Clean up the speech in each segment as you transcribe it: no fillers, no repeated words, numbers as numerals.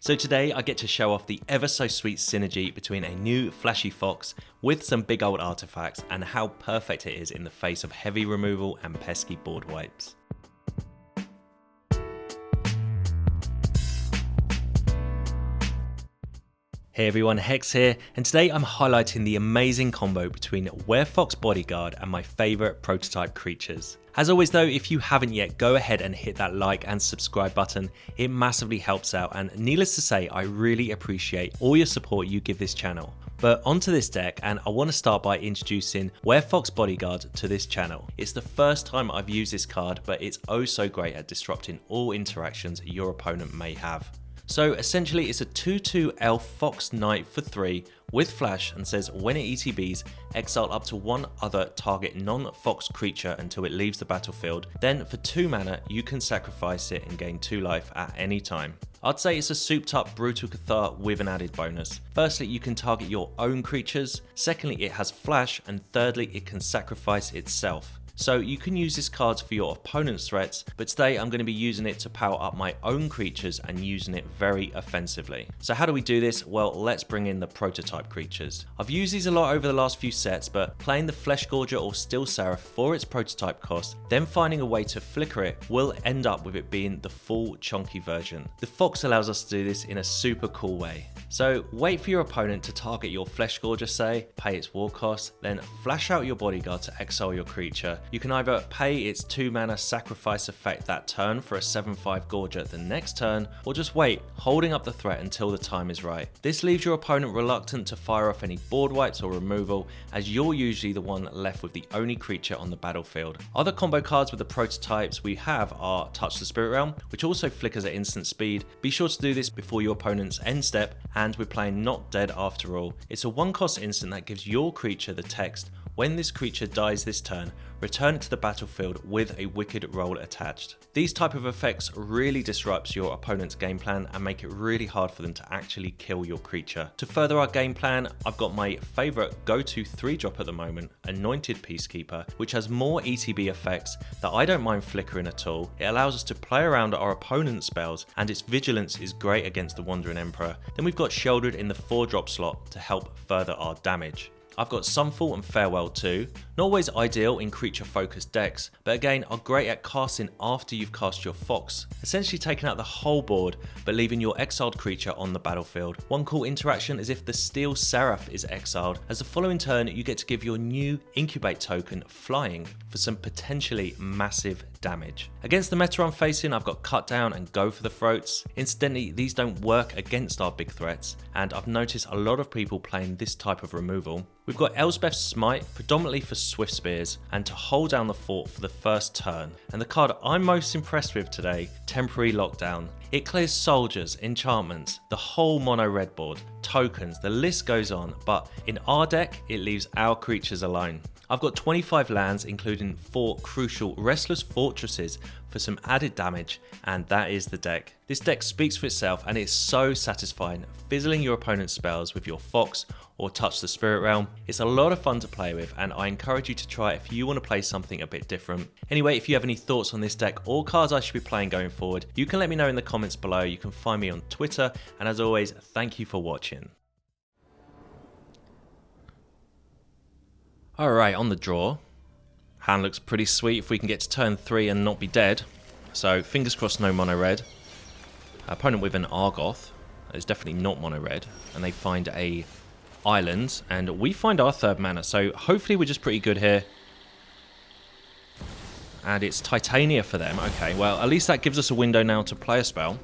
So today I get to show off the ever so sweet synergy between a new flashy fox with some big old artifacts and how perfect it is in the face of heavy removal and pesky board wipes. Hey everyone, Hex here, and today I'm highlighting the amazing combo between Werefox Bodyguard and my favourite prototype creatures. As always though, if you haven't yet, go ahead and hit that like and subscribe button. It massively helps out, and needless to say, I really appreciate all your support you give this channel. But onto this deck, and I want to start by introducing Werefox Bodyguard to this channel. It's the first time I've used this card, but it's oh so great at disrupting all interactions your opponent may have. So essentially it's a 2/2 elf fox knight for 3 with flash, and says when it ETBs, exile up to one other target non-fox creature until it leaves the battlefield. Then for 2 mana you can sacrifice it and gain 2 life at any time. I'd say it's a souped up brutal Cathar with an added bonus. Firstly, you can target your own creatures, secondly it has flash, and thirdly it can sacrifice itself. So you can use this card for your opponent's threats, but today I'm going to be using it to power up my own creatures and using it very offensively. So how do we do this? Well, let's bring in the prototype creatures. I've used these a lot over the last few sets, but playing the Fleshgorger or Steel Seraph for its prototype cost, then finding a way to flicker it will end up with it being the full chunky version. The Fox allows us to do this in a super cool way. So wait for your opponent to target your Fleshgorger, say, pay its war cost, then flash out your Bodyguard to exile your creature. You can either pay its 2 mana sacrifice effect that turn for a 7/5 Gorger the next turn, or just wait, holding up the threat until the time is right. This leaves your opponent reluctant to fire off any board wipes or removal, as you're usually the one left with the only creature on the battlefield. Other combo cards with the prototypes we have are Touch the Spirit Realm, which also flickers at instant speed. Be sure to do this before your opponent's end step, and we're playing Not Dead after all. It's a 1-cost instant that gives your creature the text, when this creature dies this turn, return it to the battlefield with a wicked roll attached. These type of effects really disrupts your opponent's game plan and make it really hard for them to actually kill your creature. To further our game plan, I've got my favourite go-to 3-drop at the moment, Anointed Peacekeeper, which has more ETB effects that I don't mind flickering at all. It allows us to play around our opponent's spells, and its vigilance is great against the Wandering Emperor. Then we've got Sheoldred in the 4-drop slot to help further our damage. I've got Sunfall and Farewell too, not always ideal in creature focused decks, but again are great at casting after you've cast your Fox, essentially taking out the whole board but leaving your exiled creature on the battlefield. One cool interaction is if the Steel Seraph is exiled, as the following turn you get to give your new Incubate token Flying for some potentially massive damage. Against the meta I'm facing, I've got Cut Down and Go for the Throats. Incidentally, these don't work against our big threats, and I've noticed a lot of people playing this type of removal. We've got Elspeth's Smite, predominantly for Swift Spears and to hold down the fort for the first turn. And the card I'm most impressed with today, Temporary Lockdown. It clears soldiers, enchantments, the whole mono red board, tokens, the list goes on, but in our deck, it leaves our creatures alone. I've got 25 lands, including 4 crucial Restless Fortresses for some added damage, and that is the deck. This deck speaks for itself, and it's so satisfying, fizzling your opponent's spells with your Fox or Touch the Spirit Realm. It's a lot of fun to play with, and I encourage you to try it if you want to play something a bit different. Anyway, if you have any thoughts on this deck or cards I should be playing going forward, you can let me know in the comments below. You can find me on Twitter, and as always, thank you for watching. Alright, on the draw. Hand looks pretty sweet if we can get to turn 3 and not be dead. So, fingers crossed no mono red. Opponent with an Argoth. It's definitely not mono red. And they find a island, and we find our 3rd mana. So, hopefully we're just pretty good here. And it's Titania for them. Okay, well, at least that gives us a window now to play a spell.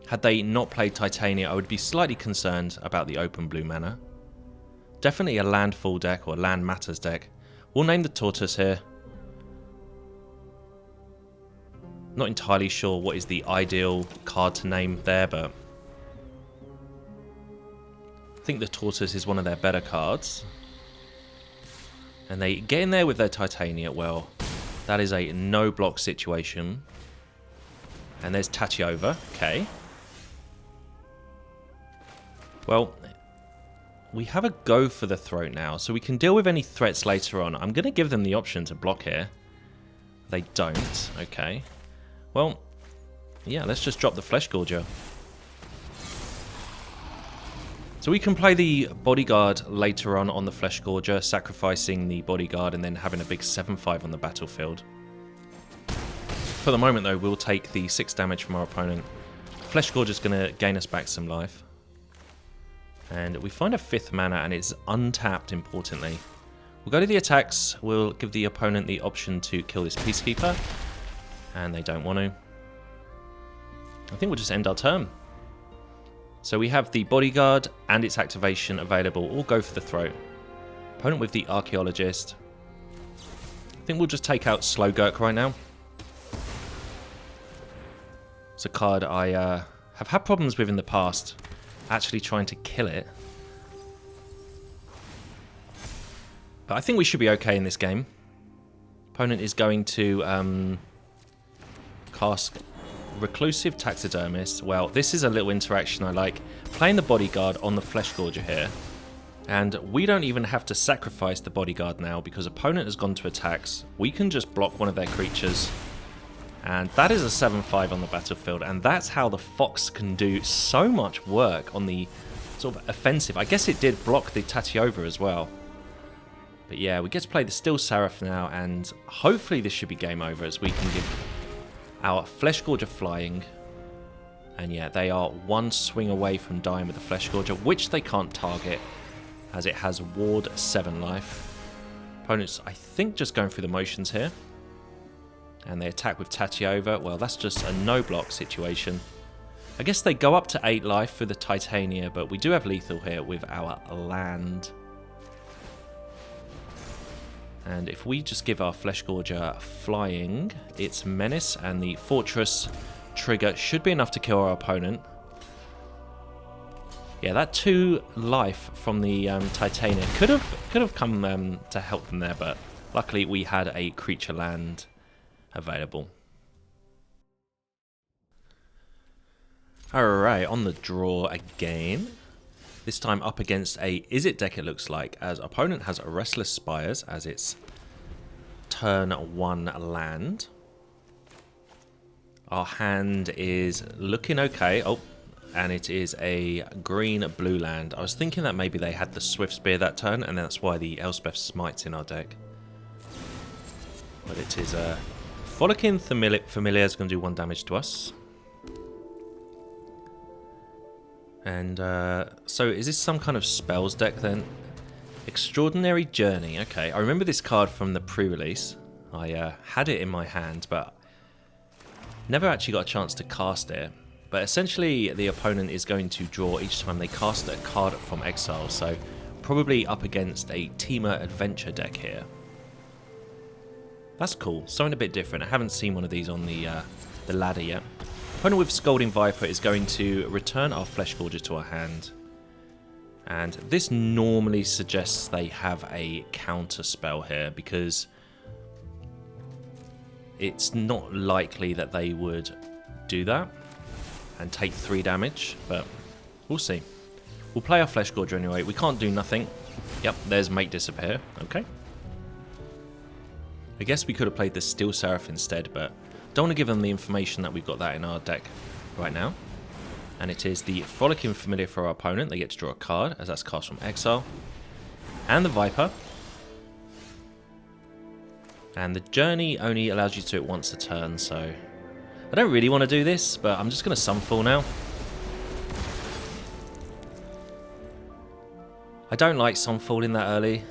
Had they not played Titania, I would be slightly concerned about the open blue mana. Definitely a landfall deck or land matters deck. We'll name the Tortoise here. Not entirely sure what is the ideal card to name there, but I think the Tortoise is one of their better cards. And they get in there with their Titania. Well, that is a no block situation. And there's Tachiova. Okay. Well, we have a Go for the Throat now, so we can deal with any threats later on. I'm going to give them the option to block here. They don't. Okay. Well, yeah, let's just drop the Fleshgorger. So we can play the Bodyguard later on the Fleshgorger, sacrificing the Bodyguard and then having a big 7-5 on the battlefield. For the moment though, we'll take the 6 damage from our opponent. Fleshgorger's going to gain us back some life. And we find a 5th mana and it's untapped, importantly. We'll go to the attacks, we'll give the opponent the option to kill this Peacekeeper. And they don't want to. I think we'll just end our turn. So we have the Bodyguard and its activation available. All go for the throat. Opponent with the Archaeologist. I think we'll just take out Slowgurk right now. It's a card I have had problems with in the past. Actually trying to kill it. But I think we should be okay in this game. Opponent is going to cast Reclusive Taxidermist. Well, this is a little interaction I like. Playing the Bodyguard on the Fleshgorger here. And we don't even have to sacrifice the Bodyguard now because opponent has gone to attacks. We can just block one of their creatures. And that is a 7-5 on the battlefield. And that's how the Fox can do so much work on the sort of offensive. I guess it did block the Tatiova as well. But yeah, we get to play the Steel Seraph now. And hopefully this should be game over as we can give our Fleshgorger flying. And yeah, they are one swing away from dying with the Fleshgorger, which they can't target as it has Ward 7 life. Opponents, I think, just going through the motions here. And they attack with Tatiova. Well, that's just a no-block situation. I guess they go up to 8 life for the Titania, but we do have lethal here with our land. And if we just give our Fleshgorger flying, its menace and the fortress trigger should be enough to kill our opponent. Yeah, that 2 life from the Titania could have come to help them there, but luckily we had a creature land available. Alright, on the draw again. This time up against a Izzet deck, it looks like, as opponent has a Restless Spires as its turn 1 land. Our hand is looking okay. Oh, and it is a green-blue land. I was thinking that maybe they had the Swift Spear that turn, and that's why the Elspeth Smite's in our deck. But it is a Frolicking Familiar is going to do 1 damage to us. And so is this some kind of spells deck then? Extraordinary Journey. Okay, I remember this card from the pre-release. I had it in my hand, but never actually got a chance to cast it. But essentially, the opponent is going to draw each time they cast a card from exile. So probably up against a Temur Adventure deck here. That's cool. Something a bit different. I haven't seen one of these on the ladder yet. Opponent with Scolding Viper is going to return our Fleshgorger to our hand. And this normally suggests they have a counter spell here because it's not likely that they would do that and take 3 damage, but we'll see. We'll play our Fleshgorger anyway. We can't do nothing. Yep, there's Make Disappear. Okay. I guess we could have played the Steel Seraph instead, but don't want to give them the information that we've got that in our deck right now. And it is the Frolicking Familiar for our opponent. They get to draw a card, as that's cast from exile. And the Viper. And the Journey only allows you to do it once a turn, so I don't really want to do this, but I'm just going to Sunfall now. I don't like Sunfalling that early.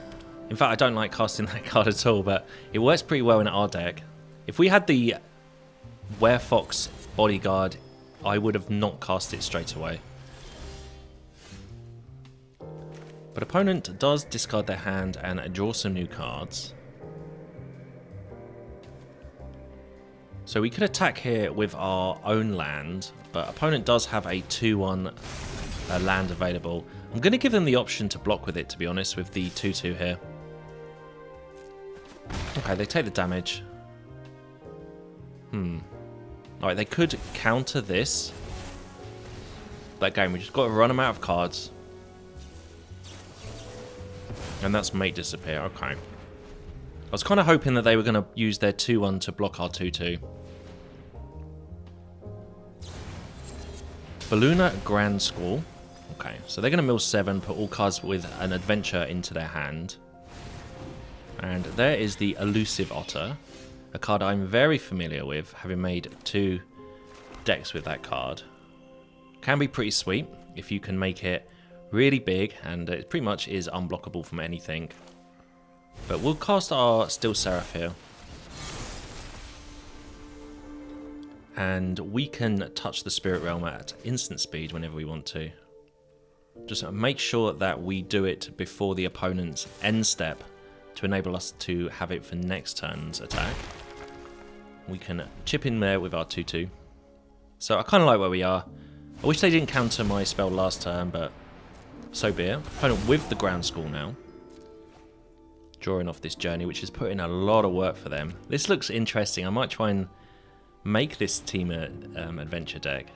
In fact, I don't like casting that card at all, but it works pretty well in our deck. If we had the Werefox Bodyguard, I would have not cast it straight away. But opponent does discard their hand and draw some new cards. So we could attack here with our own land, but opponent does have a 2-1 land available. I'm going to give them the option to block with it, to be honest, with the 2-2 here. Okay, they take the damage. Alright, they could counter this. But again, we just got to run them out of cards. And that's Make Disappear, okay. I was kind of hoping that they were going to use their 2-1 to block our 2-2. Ballooner Grand School. Okay, so they're going to mill 7, put all cards with an adventure into their hand. And there is the Elusive Otter, a card I'm very familiar with, having made 2 decks with that card. Can be pretty sweet if you can make it really big, and it pretty much is unblockable from anything. But we'll cast our Steel Seraph here. And we can touch the Spirit Realm at instant speed whenever we want to. Just make sure that we do it before the opponent's end step to enable us to have it for next turn's attack. We can chip in there with our 2/2. So I kind of like where we are. I wish they didn't counter my spell last turn, but so be it. Opponent with the Ground School now. Drawing off this journey, which is putting a lot of work for them. This looks interesting. I might try and make this Temur adventure deck.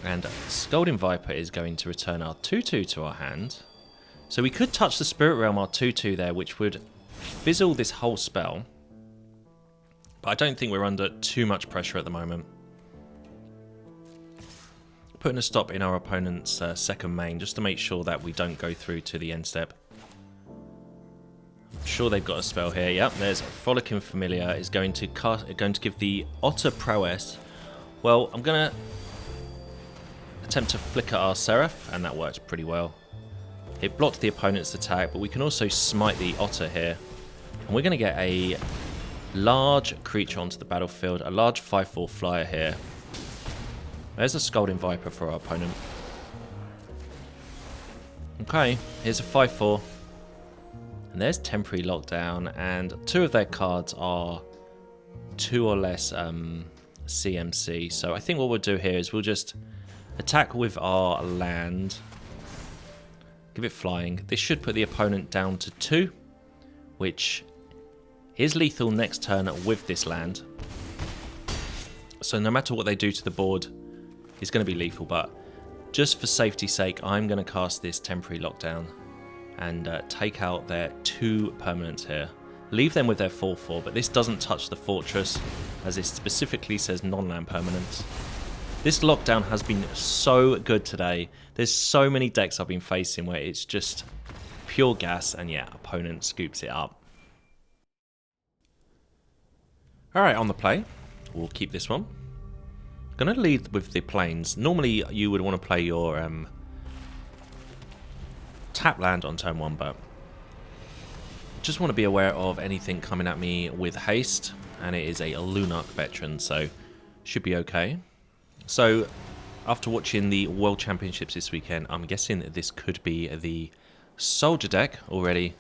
And Scalding Viper is going to return our 2/2 to our hand. So we could touch the Spirit Realm, our 2/2 there, which would fizzle this whole spell. But I don't think we're under too much pressure at the moment. Putting a stop in our opponent's second main, just to make sure that we don't go through to the end step. I'm sure they've got a spell here. Yep, there's Frolicking Familiar is going to give the Otter prowess. Well, I'm going to attempt to flicker our Seraph, and that worked pretty well. It blocked the opponent's attack, but we can also smite the Otter here. And we're going to get a large creature onto the battlefield, a large 5/4 flyer here. There's a Scalding Viper for our opponent. Okay, here's a 5/4. And there's Temporary Lockdown, and 2 of their cards are 2 or less CMC. So I think what we'll do here is we'll just attack with our land. Give it flying. This should put the opponent down to 2, which is lethal next turn with this land. So no matter what they do to the board, it's going to be lethal, but just for safety's sake, I'm going to cast this Temporary Lockdown and take out their 2 permanents here. Leave them with their 4/4, but this doesn't touch the fortress, as it specifically says non-land permanents. This lockdown has been so good today. There's so many decks I've been facing where it's just pure gas, and yeah, opponent scoops it up. Alright, on the play, we'll keep this one. Going to lead with the plains. Normally you would want to play your tap land on turn 1, but just want to be aware of anything coming at me with haste, and it is a Lunarch veteran, so should be okay. So after watching the World Championships this weekend, I'm guessing that this could be the Soldier deck already,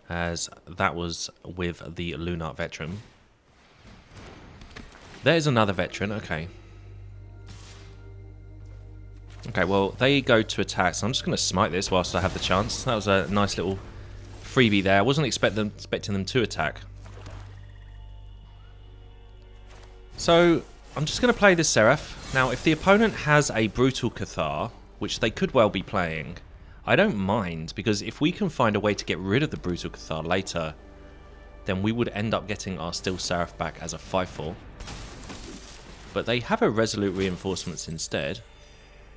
as that was with the Lunarch veteran. There's another veteran, okay. Okay, well, they go to attack, so I'm just going to smite this whilst I have the chance. That was a nice little freebie there. I wasn't expecting them to attack. So, I'm just going to play this Seraph. Now, if the opponent has a Brutal Cathar, which they could well be playing, I don't mind, because if we can find a way to get rid of the Brutal Cathar later, then we would end up getting our Steel Seraph back as a 5/4. But they have a Resolute Reinforcements instead.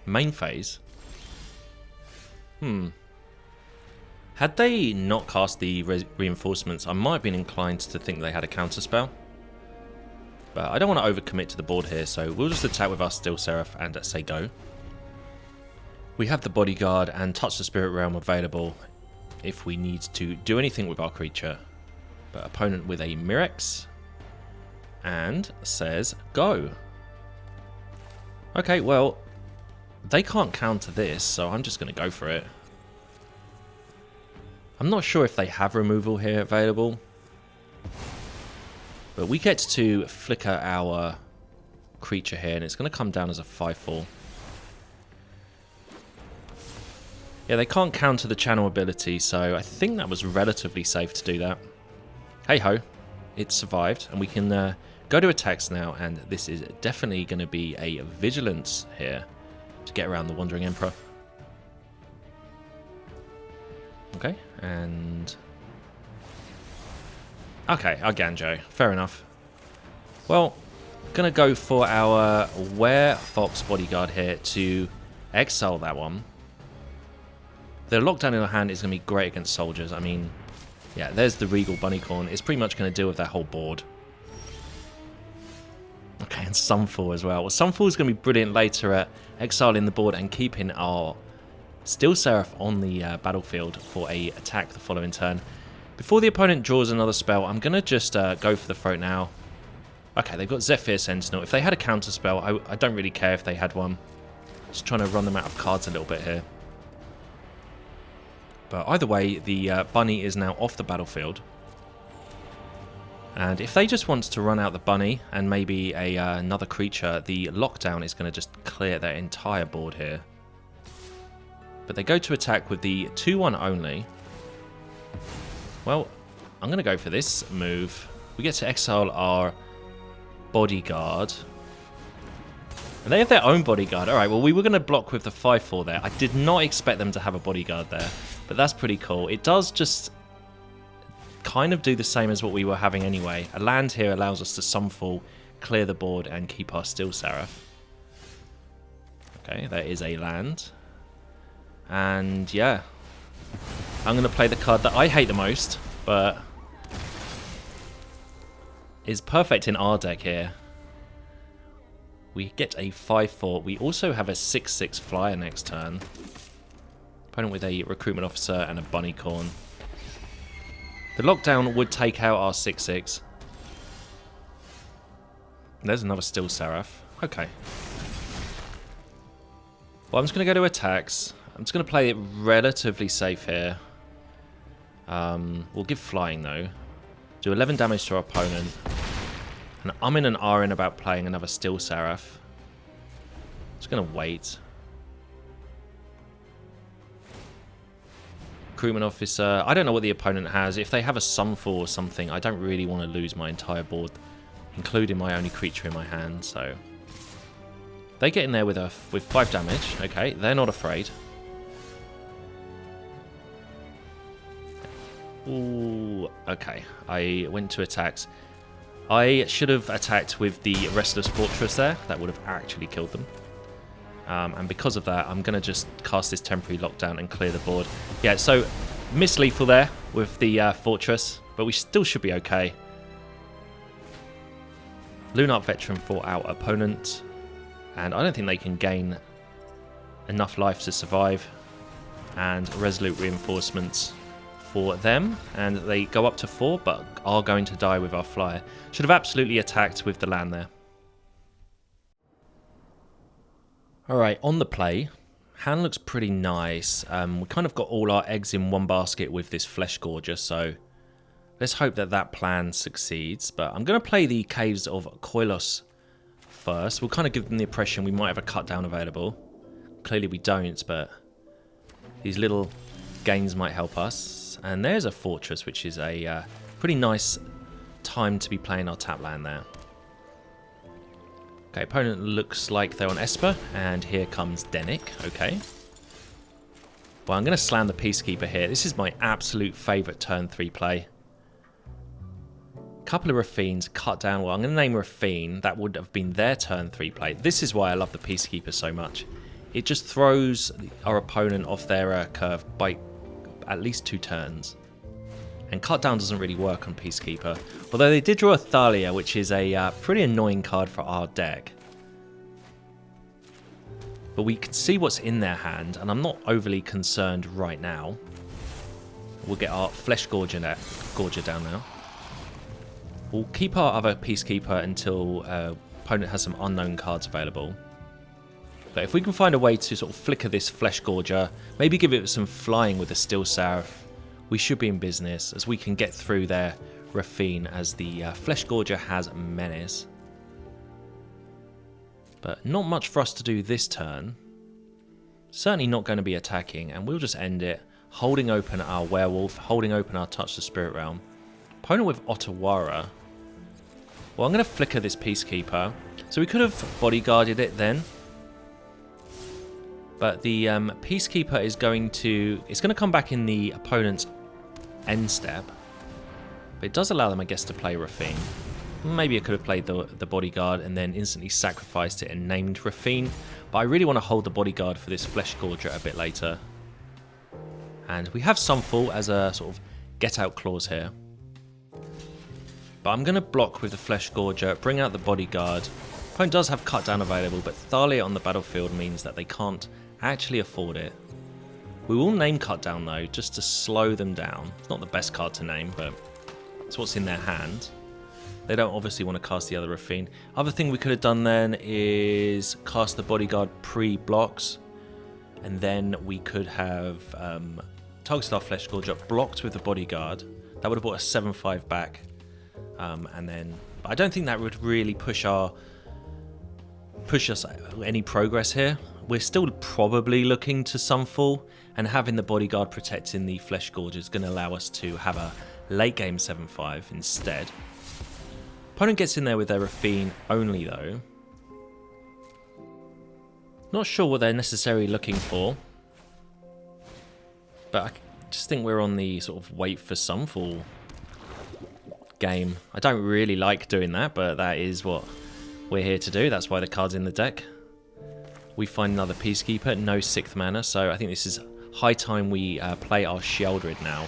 Main phase. Had they not cast the reinforcements, I might have been inclined to think they had a counterspell. But I don't want to overcommit to the board here, so we'll just attack with our Steel Seraph and say go. We have the Bodyguard and Touch the Spirit Realm available if we need to do anything with our creature. But opponent with a Mirex and says go. Okay, well, they can't counter this, so I'm just going to go for it. I'm not sure if they have removal here available. But we get to flicker our creature here, and it's going to come down as a 5/4. Yeah, they can't counter the channel ability, so I think that was relatively safe to do that. Hey ho, it survived, and we can go to attacks now, and this is definitely going to be a Vigilance here to get around the Wandering Emperor. Okay, and okay, Eiganjo, fair enough. Well, Gonna go for our Werefox Bodyguard here to exile that one. The lockdown in our hand is going to be great against soldiers. I mean, yeah, there's the Regal Bunnycorn. It's pretty much going to deal with that whole board. Okay, and Sunfall as well. Well, Sunfall is going to be brilliant later at exiling the board and keeping our Steel Seraph on the battlefield for a attack the following turn. Before the opponent draws another spell, I'm going to just go for the throat now. Okay, they've got Zephyr Sentinel. If they had a counter spell, I don't really care if they had one. Just trying to run them out of cards a little bit here. But either way, the bunny is now off the battlefield. And if they just want to run out the bunny and maybe another creature, the lockdown is going to just clear their entire board here. But they go to attack with the 2-1 only. Well, I'm going to go for this move. We get to exile our Bodyguard. And they have their own Bodyguard. Alright, well, we were going to block with the 5-4 there. I did not expect them to have a Bodyguard there. But that's pretty cool. It does just kind of do the same as what we were having anyway. A land here allows us to Sunfall, clear the board, and keep our Steel Seraph. Okay, there is a land. And yeah, I'm going to play the card that I hate the most, but is perfect in our deck here. We get a 5-4. We also have a 6-6 flyer next turn. Opponent with a recruitment officer and a bunnycorn. The lockdown would take out our 6-6. There's another Steel Seraph. Okay. Well, I'm just going to go to attacks. I'm just going to play it relatively safe here. We'll give flying though. Do 11 damage to our opponent. And I'm in an RN about playing another Steel Seraph. Just going to wait. Recruitment officer. I don't know what the opponent has. If they have a Sunfall or something, I don't really want to lose my entire board, including my only creature in my hand. So they get in there with 5 damage. Okay, they're not afraid. Ooh, okay. I went to attacks. I should have attacked with the Restless Fortress there. That would have actually killed them. And because of that, I'm going to just cast this temporary lockdown and clear the board. Yeah, so mislethal there with the Fortress, but we still should be okay. Lunarch Veteran for our opponent. And I don't think they can gain enough life to survive. And Resolute Reinforcements for them. And they go up to 4, but are going to die with our flyer. Should have absolutely attacked with the land there. Alright, on the play, hand looks pretty nice. We kind of got all our eggs in one basket with this Fleshgorger, so let's hope that that plan succeeds. But I'm going to play the Caves of Koilos first. We'll kind of give them the impression we might have a cut down available. Clearly we don't, but these little gains might help us. And there's a Fortress, which is a pretty nice time to be playing our tap land there. Okay, opponent looks like they're on Esper, and here comes Dennick. Okay. Well, I'm going to slam the Peacekeeper here. This is my absolute favourite turn 3 play. Couple of Raffines cut down. Well, I'm going to name Raffine. That would have been their turn 3 play. This is why I love the Peacekeeper so much. It just throws our opponent off their curve by at least 2 turns. And cut down doesn't really work on Peacekeeper. Although they did draw a Thalia, which is a pretty annoying card for our deck. But we can see what's in their hand, and I'm not overly concerned right now. We'll get our Fleshgorger down now. We'll keep our other Peacekeeper until opponent has some unknown cards available. But if we can find a way to sort of flicker this Fleshgorger, maybe give it some flying with a Steel Seraph, we should be in business, as we can get through their Raffine, as the Fleshgorger has Menace. But not much for us to do this turn. Certainly not going to be attacking, and we'll just end it, holding open our Werewolf, holding open our Touch the Spirit Realm. Opponent with Otawara. Well, I'm going to flicker this Peacekeeper. So we could have bodyguarded it then. But the Peacekeeper is going to... It's going to come back in the opponent's end step. But it does allow them, I guess, to play Raffine. Maybe I could have played the Bodyguard and then instantly sacrificed it and named Rafine. But I really want to hold the Bodyguard for this Fleshgorger a bit later. And we have Sunfall as a sort of get out clause here. But I'm going to block with the Fleshgorger, bring out the Bodyguard. Opponent does have Cut Down available, but Thalia on the battlefield means that they can't actually afford it. We will name Cut Down though, just to slow them down. It's not the best card to name, but it's what's in their hand. They don't obviously want to cast the other Rafine. Other thing we could have done then is cast the Bodyguard pre-blocks. And then we could have targeted our Fleshgorger, blocked with the Bodyguard. That would have brought a 7-5 back. And then, but I don't think that would really push us any progress here. We're still probably looking to Sunfall, and having the Bodyguard protecting the Fleshgorger is going to allow us to have a late game 7-5 instead. Opponent gets in there with their Rafine only though. Not sure what they're necessarily looking for, but I just think we're on the sort of wait for Sunfall game. I don't really like doing that, but that is what we're here to do. That's why the card's in the deck. We find another Peacekeeper, no 6th mana, so I think this is high time we play our Sheoldred now.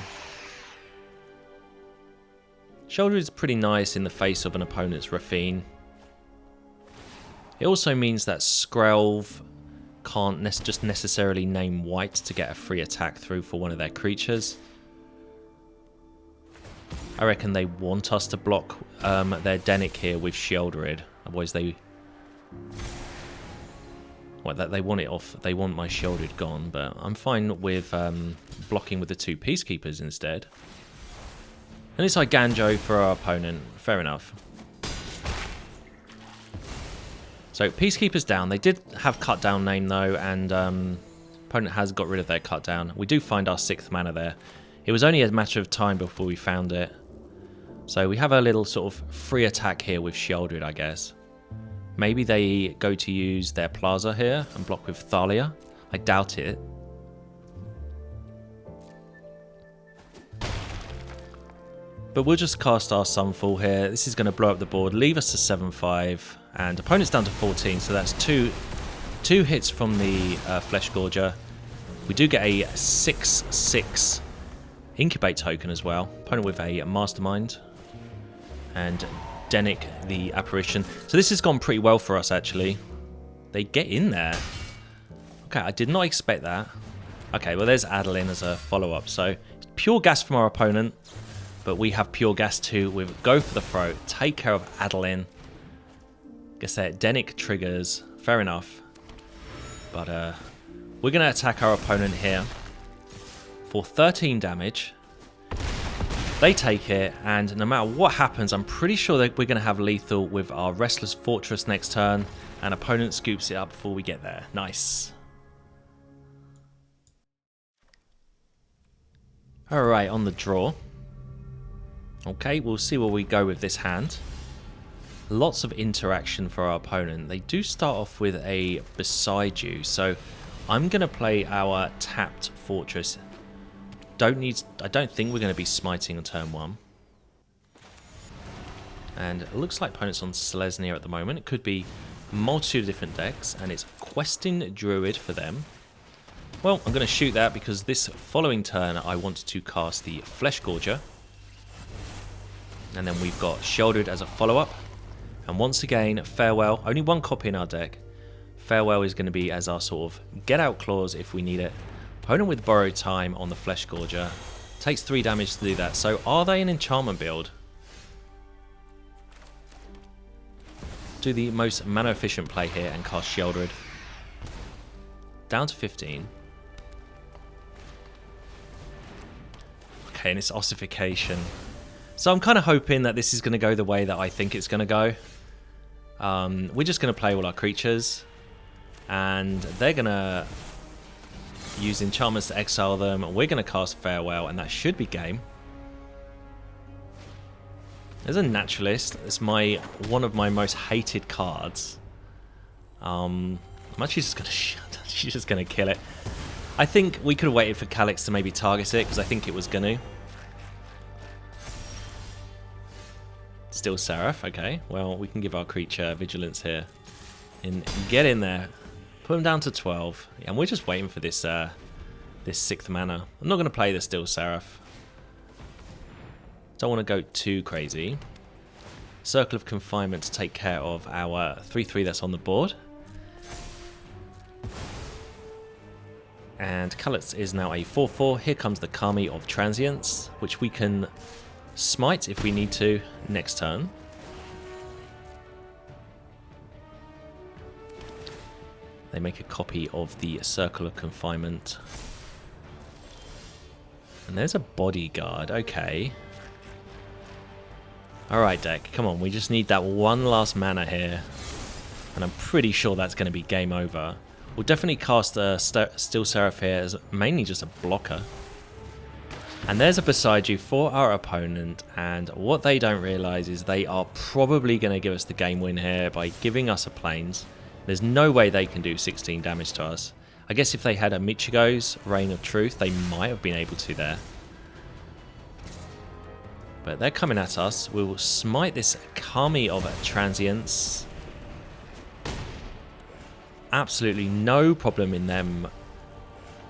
Sheoldred is pretty nice in the face of an opponent's Rafine. It also means that Skrelv can't just necessarily name white to get a free attack through for one of their creatures. I reckon they want us to block their Dennick here with Sheoldred. Otherwise they... Well, they want it off. They want my Sheoldred gone, but I'm fine with blocking with the 2 Peacekeepers instead. And it's Eiganjo for our opponent. Fair enough. So Peacekeeper's down. They did have Cut Down name though, and opponent has got rid of their Cut Down. We do find our 6th mana there. It was only a matter of time before we found it. So we have a little sort of free attack here with Sheoldred, I guess. Maybe they go to use their Plaza here and block with Thalia. I doubt it. But we'll just cast our Sunfall here. This is going to blow up the board, leave us to 7-5. And opponent's down to 14, so that's two hits from the Fleshgorger. We do get a 6/6 Incubate token as well. Opponent with a Mastermind. And Dennick, the Apparition. So this has gone pretty well for us, actually. They get in there. Okay, I did not expect that. Okay, well, there's Adeline as a follow-up. So pure gas from our opponent. But we have pure gas too with Go for the Throat, take care of Adeline. Guess that Dennick triggers, fair enough. But we're going to attack our opponent here for 13 damage. They take it, and no matter what happens, I'm pretty sure that we're going to have lethal with our Restless Fortress next turn, and opponent scoops it up before we get there. Nice. Alright, on the draw. Okay, we'll see where we go with this hand. Lots of interaction for our opponent. They do start off with a Beside You, so I'm going to play our tapped Fortress. I don't think we're going to be smiting on turn 1. And it looks like opponent's on Selesnya at the moment. It could be a multitude of different decks, and it's Questing Druid for them. Well, I'm going to shoot that because this following turn I want to cast the Fleshgorger. And then we've got Sheoldred as a follow-up. And once again, Farewell. Only one copy in our deck. Farewell is going to be as our sort of get-out clause if we need it. Opponent with Borrowed Time on the Fleshgorger. Takes 3 damage to do that. So are they an enchantment build? Do the most mana-efficient play here and cast Sheoldred. Down to 15. Okay, and it's Ossification. So I'm kind of hoping that this is going to go the way that I think it's going to go. We're just going to play all our creatures. And they're going to use enchantments to exile them. We're going to cast Farewell, and that should be game. There's a Naturalist. It's one of my most hated cards. I'm actually just going to she's just going to kill it. I think we could have waited for Calyx to maybe target it, because I think it was going to. Steel Seraph, okay. Well, we can give our creature vigilance here. And get in there. Put him down to 12. And we're just waiting for this this 6th mana. I'm not going to play the Steel Seraph. Don't want to go too crazy. Circle of Confinement to take care of our 3/3 that's on the board. And Callous is now a 4/4. Here comes the Kami of Transience, which we can smite if we need to next turn. They make a copy of the Circle of Confinement. And there's a Bodyguard, okay. Alright deck, come on, we just need that one last mana here. And I'm pretty sure that's going to be game over. We'll definitely cast a Steel Seraph here as mainly just a blocker. And there's a Beside You for our opponent, and what they don't realise is they are probably going to give us the game win here by giving us a Plains. There's no way they can do 16 damage to us. I guess if they had a Michigo's Reign of Truth, they might have been able to there. But they're coming at us. We will smite this Kami of Transience. Absolutely no problem in them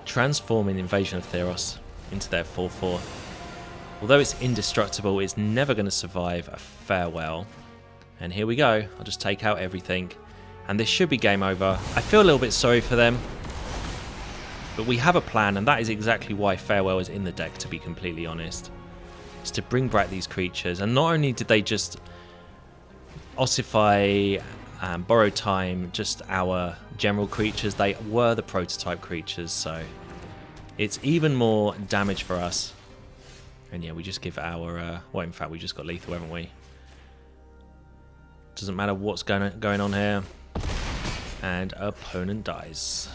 transforming Invasion of Theros into their 4/4. Although it's indestructible, it's never going to survive a farewell. And here we go. I'll just take out everything. And this should be game over. I feel a little bit sorry for them. But we have a plan, and that is exactly why farewell is in the deck, to be completely honest. It's to bring back these creatures. And not only did they just ossify and borrow time, just our general creatures, they were the prototype creatures, so it's even more damage for us. And yeah, we just give our well, in fact we just got lethal, haven't we? Doesn't matter what's going on here. And opponent dies.